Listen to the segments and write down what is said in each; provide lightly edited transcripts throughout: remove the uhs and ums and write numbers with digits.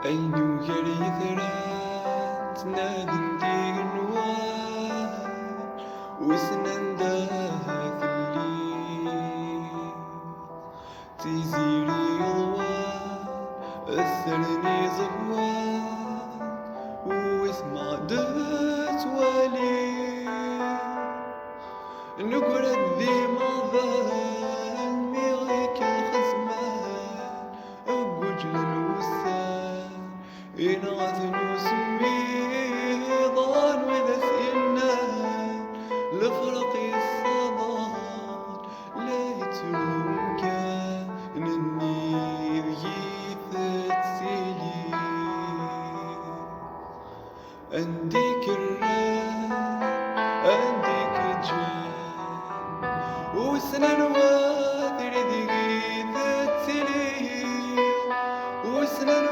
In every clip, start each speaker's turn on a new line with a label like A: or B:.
A: أين يثرات نادن دينوان وسنان داث الليل تيزيري يضوان أثرني زوان واسمع دات والي نقرد ذي مضان ميغيك الخزمان أبوجل إناث وسميضان وإذا سئلنان لفرقي الصدان ليتهم كان النير يثت سيلي عندك الران عندك الجان وسنان واثر ذي سيلي وسنان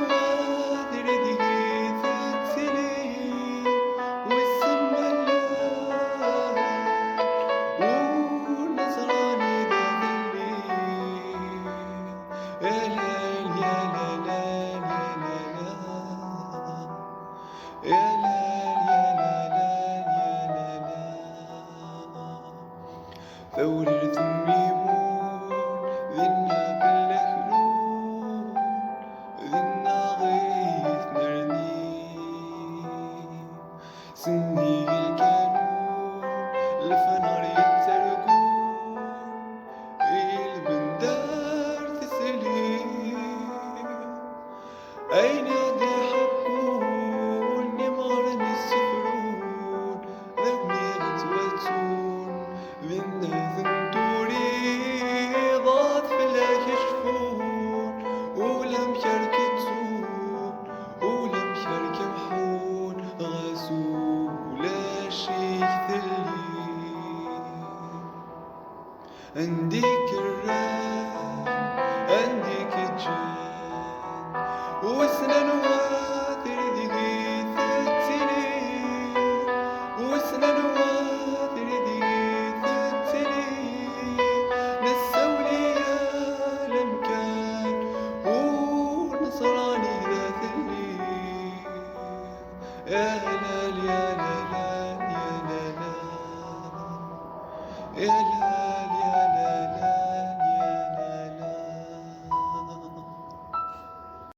A: ثور الثميمون ذنا باللخلون ذنا غيث نرني سني الكانون الفنار يترقون البندار تسليم أين يدي حقون نمارن السفرون ذبني يتوتون ذنا ذنتوري ضاد فلا يشفون ولم يركتون ولم يركبحون غسول شيء ثلي عندك الران عندك الجان وسنان واثر ذي ثتلي وسنان واثر ذي ثتلي نسولي يا لمكان ونصراني ذا ثلي